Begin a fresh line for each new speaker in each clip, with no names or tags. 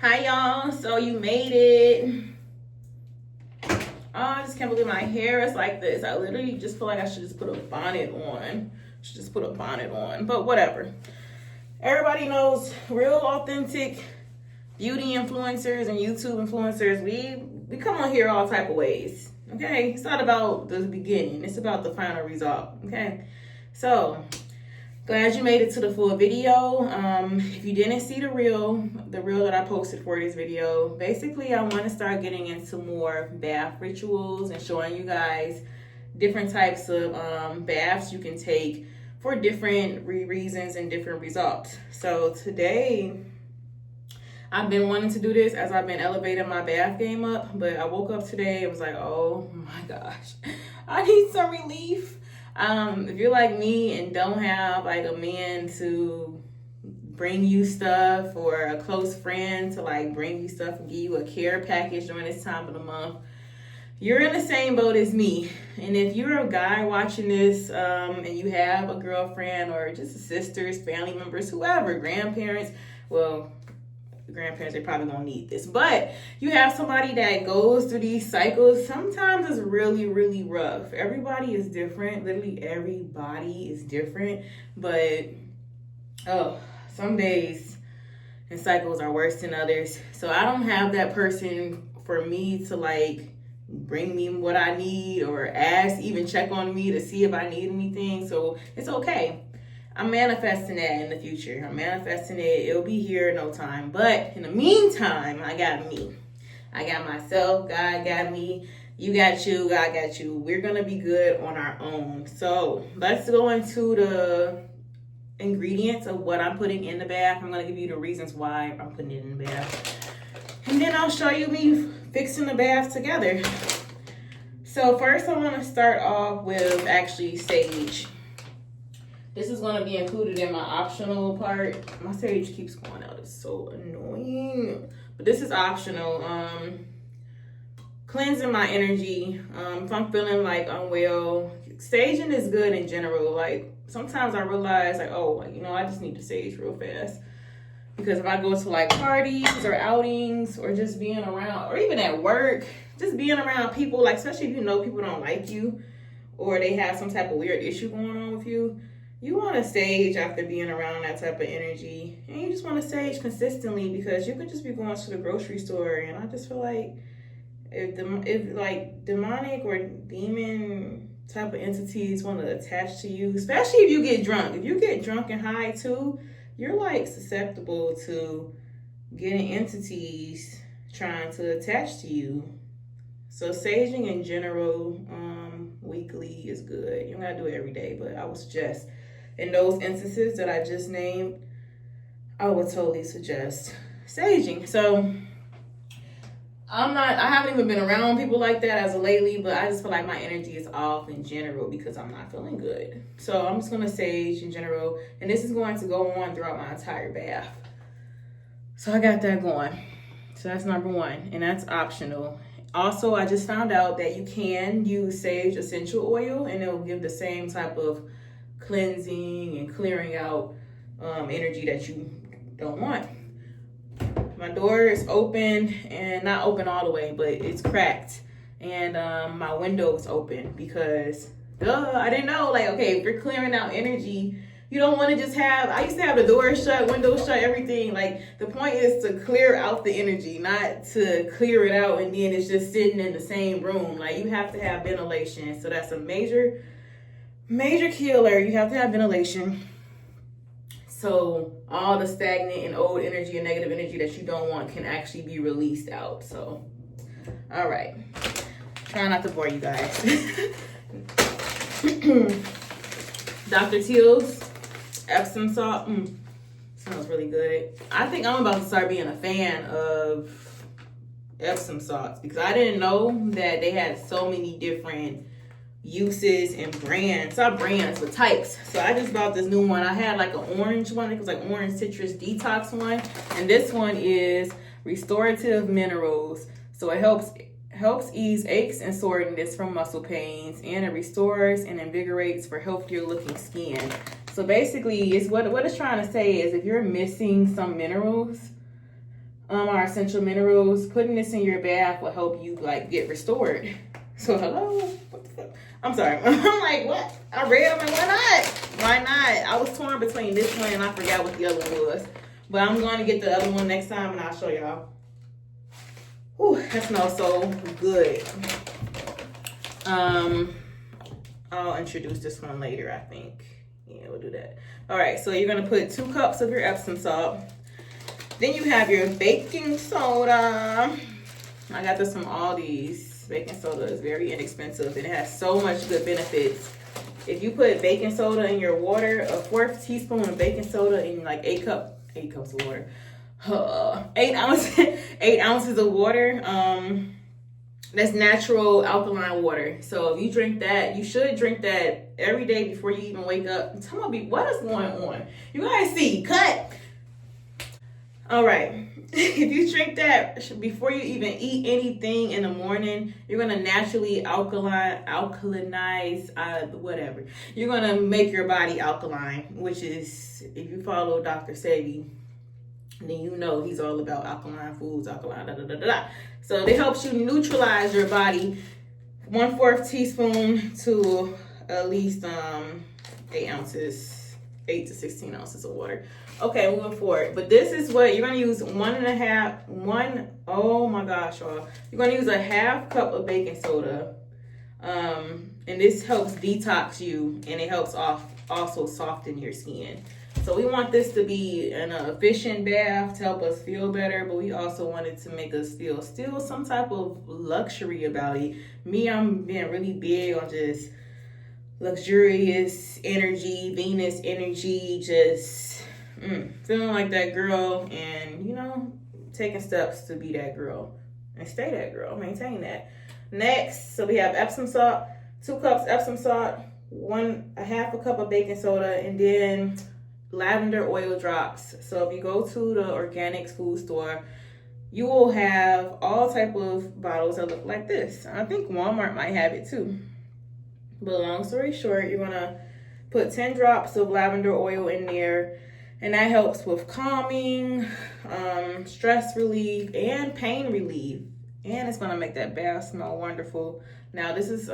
Hi y'all, so you made it. Oh, I just can't believe my hair is like this. I literally just feel like I should just put a bonnet on. But whatever. Everybody knows real authentic beauty influencers and YouTube influencers. We come on here all type of ways. Okay, it's not about the beginning, it's about the final result. Okay, so glad you made it to the full video. If you didn't see the reel that I posted for this video, basically I want to start getting into more bath rituals and showing you guys different types of baths you can take for different reasons and different results. So today, I've been wanting to do this as I've been elevating my bath game up, but I woke up today and was like, oh my gosh, I need some relief. If you're like me and don't have like a man to bring you stuff or a close friend to like bring you stuff and give you a care package during this time of the month, you're in the same boat as me. And if you're a guy watching this and you have a girlfriend or just sisters, family members, whoever, grandparents, well, grandparents, they probably don't need this, but you have somebody that goes through these cycles, sometimes it's really, really rough. Everybody is different. Literally everybody is different, but some days and cycles are worse than others. So I don't have that person for me to like bring me what I need or ask, even check on me to see if I need anything. So it's okay. I'm manifesting that in the future. I'm manifesting it. It'll be here in no time. But in the meantime, I got me. I got myself. God got me. You got you. God got you. We're going to be good on our own. So let's go into the ingredients of what I'm putting in the bath. I'm going to give you the reasons why I'm putting it in the bath. And then I'll show you me fixing the bath together. So first I want to start off with actually sage. This is going to be included in my optional part. My sage keeps going out. It's so annoying. But this is optional. Cleansing my energy. If I'm feeling like unwell, saging is good in general. Like sometimes I realize like, oh, I just need to sage real fast. Because if I go to like parties or outings or just being around, or even at work, just being around people, like especially if you know people don't like you or they have some type of weird issue going on with you, you want to sage after being around that type of energy. And you just want to sage consistently because you could just be going to the grocery store. And I just feel like if like demonic or demon type of entities want to attach to you, especially if you get drunk. If you get drunk and high too, you're like susceptible to getting entities trying to attach to you. So saging in general, weekly is good. You don't gotta do it every day, but I would suggest in those instances that I just named, I would totally suggest saging. So I haven't even been around people like that as of lately, but I just feel like my energy is off in general because I'm not feeling good. So I'm just gonna sage in general, and this is going to go on throughout my entire bath. So I got that going. So that's number one, and that's optional. Also, I just found out that you can use sage essential oil, and it will give the same type of cleansing and clearing out energy that you don't want. My door is open, and not open all the way, but it's cracked. And my window is open because, I didn't know, like, okay, if you're clearing out energy, you don't want to just have, I used to have the door shut, windows shut, everything. Like, the point is to clear out the energy, not to clear it out and then it's just sitting in the same room. Like, you have to have ventilation. So that's a major killer. You have to have ventilation. So all the stagnant and old energy and negative energy that you don't want can actually be released out. So, all right. Try not to bore you guys. Dr. Teal's Epsom salt. Smells really good. I think I'm about to start being a fan of Epsom salts because I didn't know that they had so many different uses and brands. Not brands, but types. So I just bought this new one. I had like an orange one. It was like orange citrus detox one. And this one is restorative minerals. So it helps ease aches and soreness from muscle pains, and it restores and invigorates for healthier looking skin. So basically, it's what it's trying to say is if you're missing some minerals, our essential minerals. Putting this in your bath will help you like get restored. So hello, what the fuck? I'm sorry. I'm like, what? I read them and why not? Why not? I was torn between this one and I forgot what the other one was. But I'm going to get the other one next time and I'll show y'all. Whew, that smells so good. I'll introduce this one later, I think. Yeah, we'll do that. All right, so you're gonna put 2 cups of your Epsom salt. Then you have your baking soda. I got this from Aldi's. Baking soda is very inexpensive and it has so much good benefits. If you put baking soda in your water, a 1/4 teaspoon of baking soda in like 8 cups of water. 8 ounces of water. That's natural alkaline water. So if you drink that, you should drink that every day before you even wake up. Tell me what is going on. You guys see, cut. All right. If you drink that before you even eat anything in the morning, you're gonna naturally alkalinize, whatever. You're gonna make your body alkaline, which is, if you follow Dr. Sebi, then you know he's all about alkaline foods, alkaline, da da da da da. So it helps you neutralize your body. 1/4 teaspoon to at least 8 ounces, 8 to 16 ounces of water. Okay, moving forward. But this is what you're gonna use. Oh my gosh, y'all. You're gonna use a 1/2 cup of baking soda. And this helps detox you and it helps also soften your skin. So we want this to be an efficient bath to help us feel better, but we also want it to make us feel still some type of luxury about it. Me, I'm being really big on just luxurious energy, Venus energy, just feeling like that girl and, you know, taking steps to be that girl and stay that girl, maintain that. Next, so we have Epsom salt, 2 cups Epsom salt, 1/2 cup of baking soda, and then lavender oil drops. So if you go to the organics food store, you will have all type of bottles that look like this. I think Walmart might have it too. But long story short, you're gonna put 10 drops of lavender oil in there, and that helps with calming, stress relief, and pain relief. And it's gonna make that bath smell wonderful. Now this is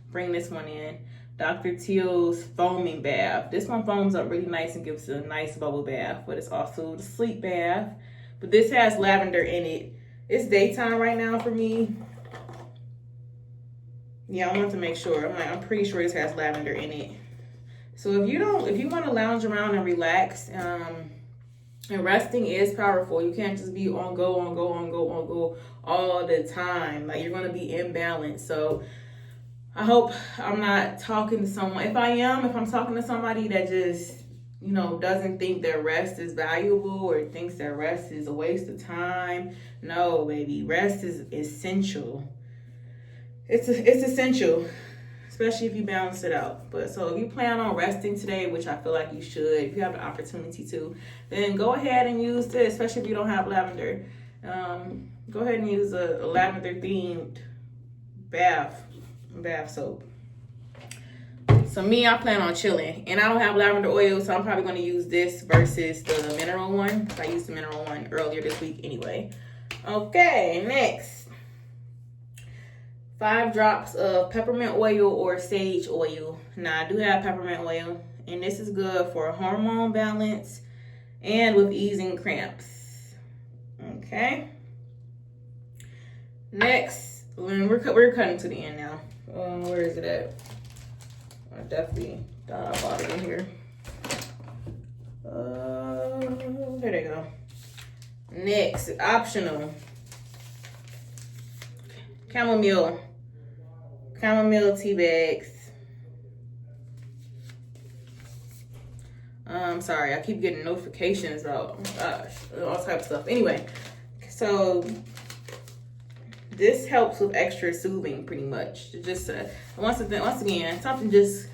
bring this one in. Dr. Teal's foaming bath. This one foams up really nice and gives a nice bubble bath, but it's also the sleep bath. But this has lavender in it. It's daytime right now for me. Yeah, I want to make sure. I'm pretty sure this has lavender in it. So if you want to lounge around and relax, and resting is powerful. You can't just be on go all the time. Like you're gonna be imbalanced. So I hope I'm not talking to someone. If I'm talking to somebody that just, you know, doesn't think that rest is valuable or thinks that rest is a waste of time. No, baby, rest is essential. It's essential, especially if you balance it out. But so if you plan on resting today, which I feel like you should, if you have the opportunity to, then go ahead and use this, especially if you don't have lavender. Go ahead and use a lavender themed bath soap. So me, I plan on chilling, and I don't have lavender oil, so I'm probably going to use this versus the mineral one. I used the mineral one earlier this week anyway. Okay, next, 5 drops of peppermint oil or sage oil. Now I do have peppermint oil, and this is good for hormone balance and with easing cramps. Okay. Next, we're cutting to the end now. Where is it at? I definitely thought I bought it in here. There they go. Next, optional. Chamomile tea bags. I'm sorry, I keep getting notifications about, oh my gosh, all type of stuff. Anyway, so this helps with extra soothing, pretty much. Just once again, something just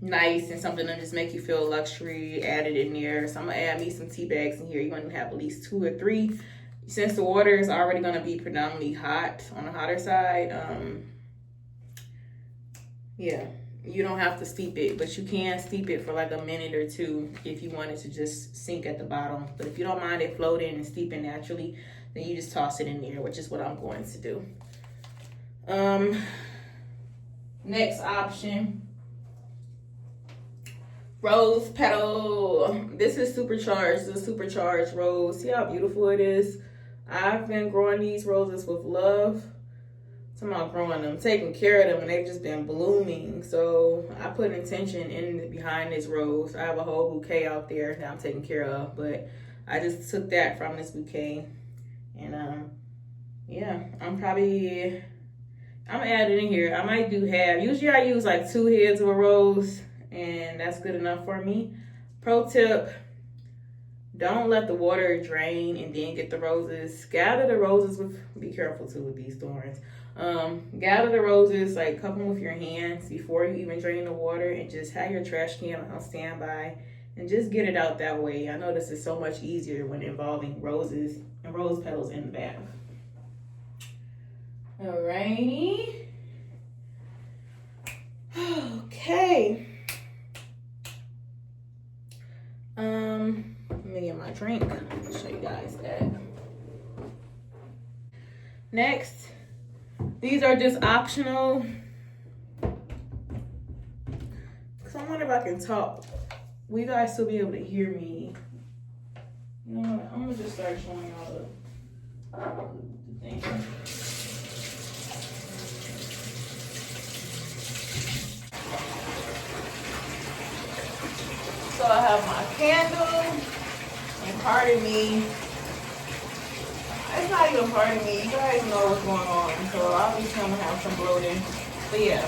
nice and something to just make you feel luxury added in there. So I'm gonna add me some tea bags in here. You're gonna have at least 2 or 3. Since the water is already gonna be predominantly hot on the hotter side, yeah, you don't have to steep it, but you can steep it for like a minute or two if you want it to just sink at the bottom. But if you don't mind it floating and steeping naturally, then you just toss it in there, which is what I'm going to do. Next option, rose petal. This is supercharged. This is supercharged rose. See how beautiful it is? I've been growing these roses with love. I'm about growing them, taking care of them, and they've just been blooming. So I put intention in behind this rose. I have a whole bouquet out there that I'm taking care of, but I just took that from this bouquet, and yeah, I'm adding it in here. I might do half. Usually I use like 2 heads of a rose, and that's good enough for me. Pro tip: don't let the water drain and then get the roses. Gather the roses be careful too with these thorns. Gather the roses, like cup them with your hands before you even drain the water, and just have your trash can on standby and just get it out that way. I know this is so much easier when involving roses and rose petals in the bath. Alrighty. Okay. Let me get my drink. I'll show you guys that. Next, these are just optional. Cause I wonder if I can talk. Will you guys still be able to hear me? You know what? I'm gonna just start showing y'all the thing. So I have my candle, and pardon me. It's not even pardon me. You guys know what's going on, so obviously I'm gonna have some bloating. But yeah,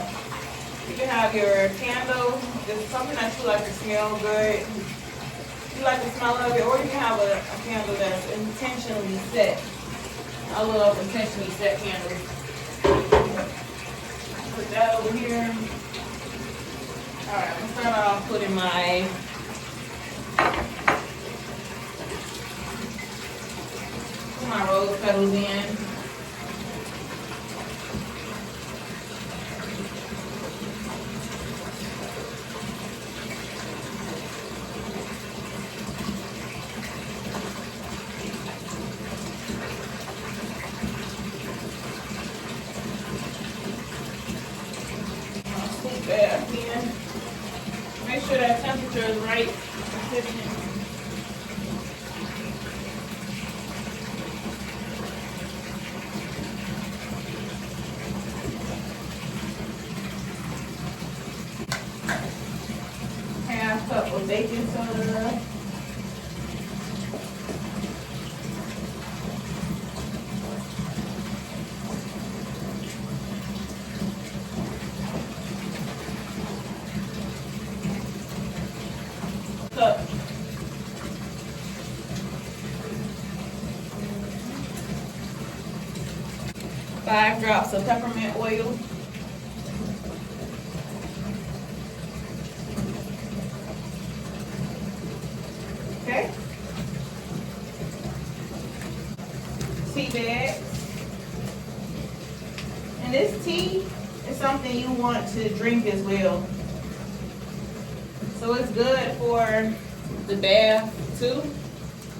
you can have your candle. It's something that you like to smell good. You like the smell of it, or you can have a candle that's intentionally set. I love intentionally set candles. Put that over here. All right, I'm gonna start off putting my rose petals in. I'll scoop that in. Make sure that temperature is right. Cup of baking soda. Cup. Five drops of peppermint oil. Okay. Tea bags. And this tea is something you want to drink as well. So it's good for the bath too.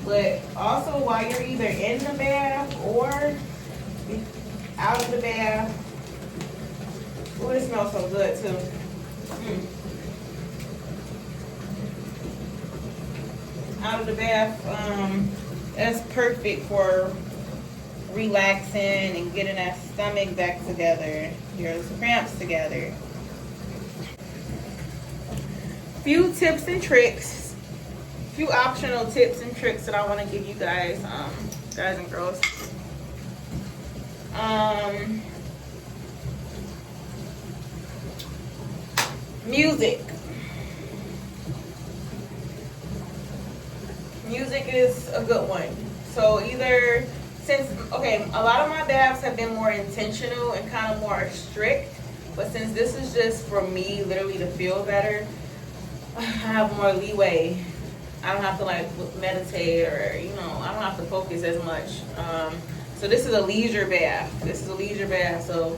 But also while you're either in the bath or out of the bath. Oh, it smells so good too. Out of the bath, that's perfect for relaxing and getting that stomach back together, your cramps together. Few tips and tricks, few optional tips and tricks that I want to give you guys, guys and girls. Music. Music is a good one. So either, okay, a lot of my baths have been more intentional and kind of more strict, but since this is just for me literally to feel better, I have more leeway. I don't have to like meditate, or I don't have to focus as much. So this is a leisure bath. So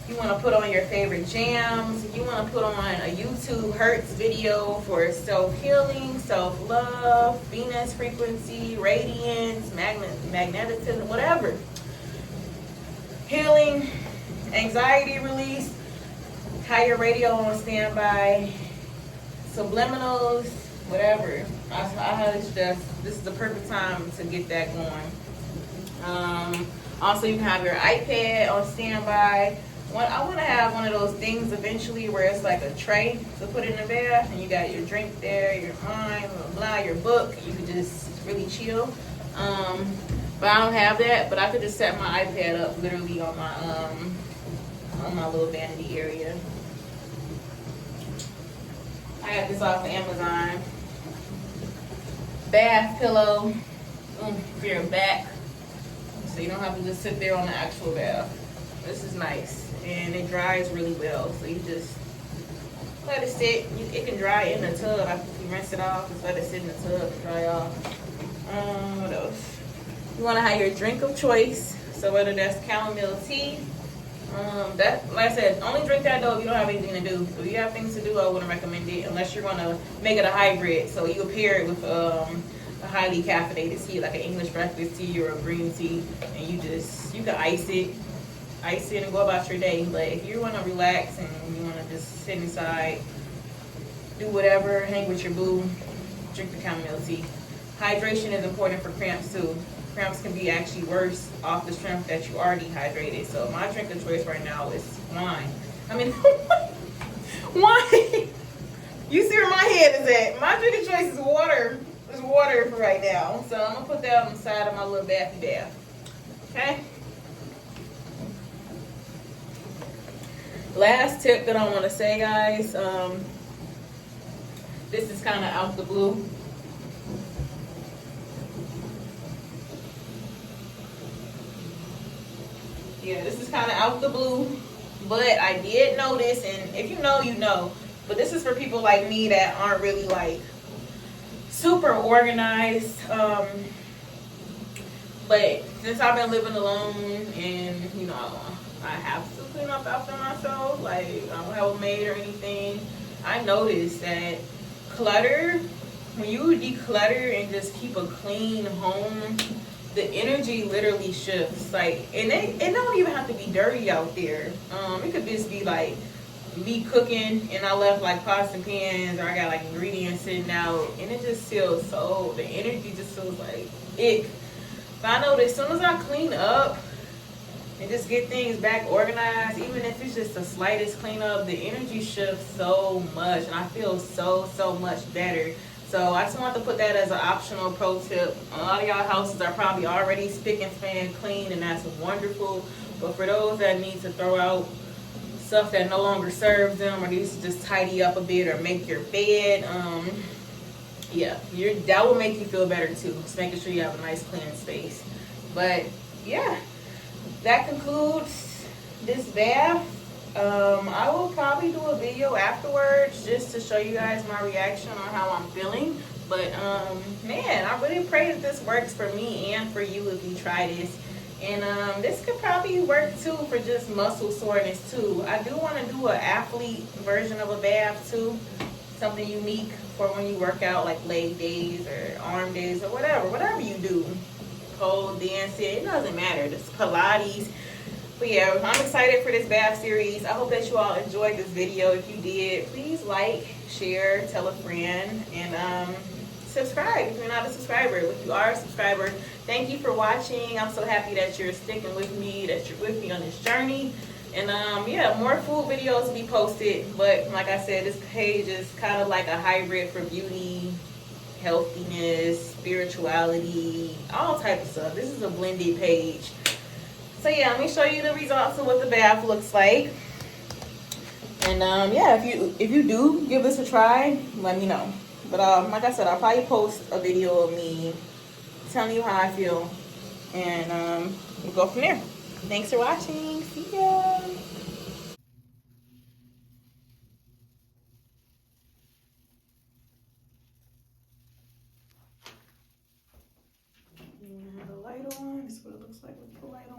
You want to put on your favorite jams. You want to put on a YouTube Hertz video for self-healing, self-love, Venus frequency, radiance, magnetism, whatever. Healing, anxiety release, higher radio on standby, subliminals, whatever. I highly suggest this is the perfect time to get that going. Also, you can have your iPad on standby. I want to have one of those things eventually where it's like a tray to put in the bath, and you got your drink there, your wine, blah, blah, your book. You could just really chill. But I don't have that. But I could just set my iPad up literally on my little vanity area. I got this off of Amazon. Bath pillow for your back, so you don't have to just sit there on the actual bath. This is nice, and it dries really well. So you just let it sit. It can dry in the tub after you rinse it off. Just let it sit in the tub and dry off. What else? You want to have your drink of choice. So whether that's chamomile tea. That, like I said, only drink that though if you don't have anything to do. If you have things to do, I wouldn't recommend it unless you're gonna make it a hybrid. So you pair it with a highly caffeinated tea, like an English breakfast tea or a green tea, and you can ice it and go about your day. But if you want to relax and you want to just sit inside, do whatever, hang with your boo, drink the chamomile tea. Hydration is important for cramps too. Cramps can be actually worse off the strength that you already hydrated. So my drink of choice right now is wine. I mean, wine. You see where my head is at. My drink of choice is water. It's water for right now. So I'm gonna put that on the side of my little bathy bath. Okay. Last tip that I want to say, guys. This is kind of out the blue. Yeah, this is kind of out the blue, but I did notice, and if you know, you know, but this is for people like me that aren't really like super organized. But since I've been living alone, and you know, I have to clean up after myself, like I don't have a maid or anything, I noticed that clutter, when you declutter and just keep a clean home, the energy literally shifts. Like, and it don't even have to be dirty out there. It could just be like me cooking and I left like pots and pans, or I got like ingredients sitting out, and it just feels so, the energy just feels like ick. But I know that as soon as I clean up and just get things back organized, even if it's just the slightest cleanup, the energy shifts so much, and I feel so much better. So I just wanted to put that as an optional pro tip. A lot of y'all houses are probably already spick and span clean, and that's wonderful. But for those that need to throw out stuff that no longer serves them, or needs to just tidy up a bit or make your bed, yeah, that will make you feel better too. Just making sure you have a nice clean space. But yeah, that concludes this bath. I will probably do a video afterwards just to show you guys my reaction on how I'm feeling. But man, I really pray that this works for me and for you if you try this. And this could probably work too for just muscle soreness too. I do want to do an athlete version of a bath too, something unique for when you work out, like leg days or arm days or whatever you do. Pole dancing, it doesn't matter. This Pilates. But yeah, I'm excited for this bath series. I hope that you all enjoyed this video. If you did, please like, share, tell a friend, and subscribe if you're not a subscriber. If you are a subscriber, thank you for watching. I'm so happy that you're sticking with me, that you're with me on this journey. And yeah, more food videos will be posted. But like I said, this page is kind of like a hybrid for beauty, healthiness, spirituality, all type of stuff. This is a blended page. So yeah, let me show you the results of what the bath looks like. And yeah, if you do give this a try, let me know. But like I said, I'll probably post a video of me telling you how I feel, and we'll go from there. Thanks for watching. See ya. You have the light on. This is what it looks like with the light on.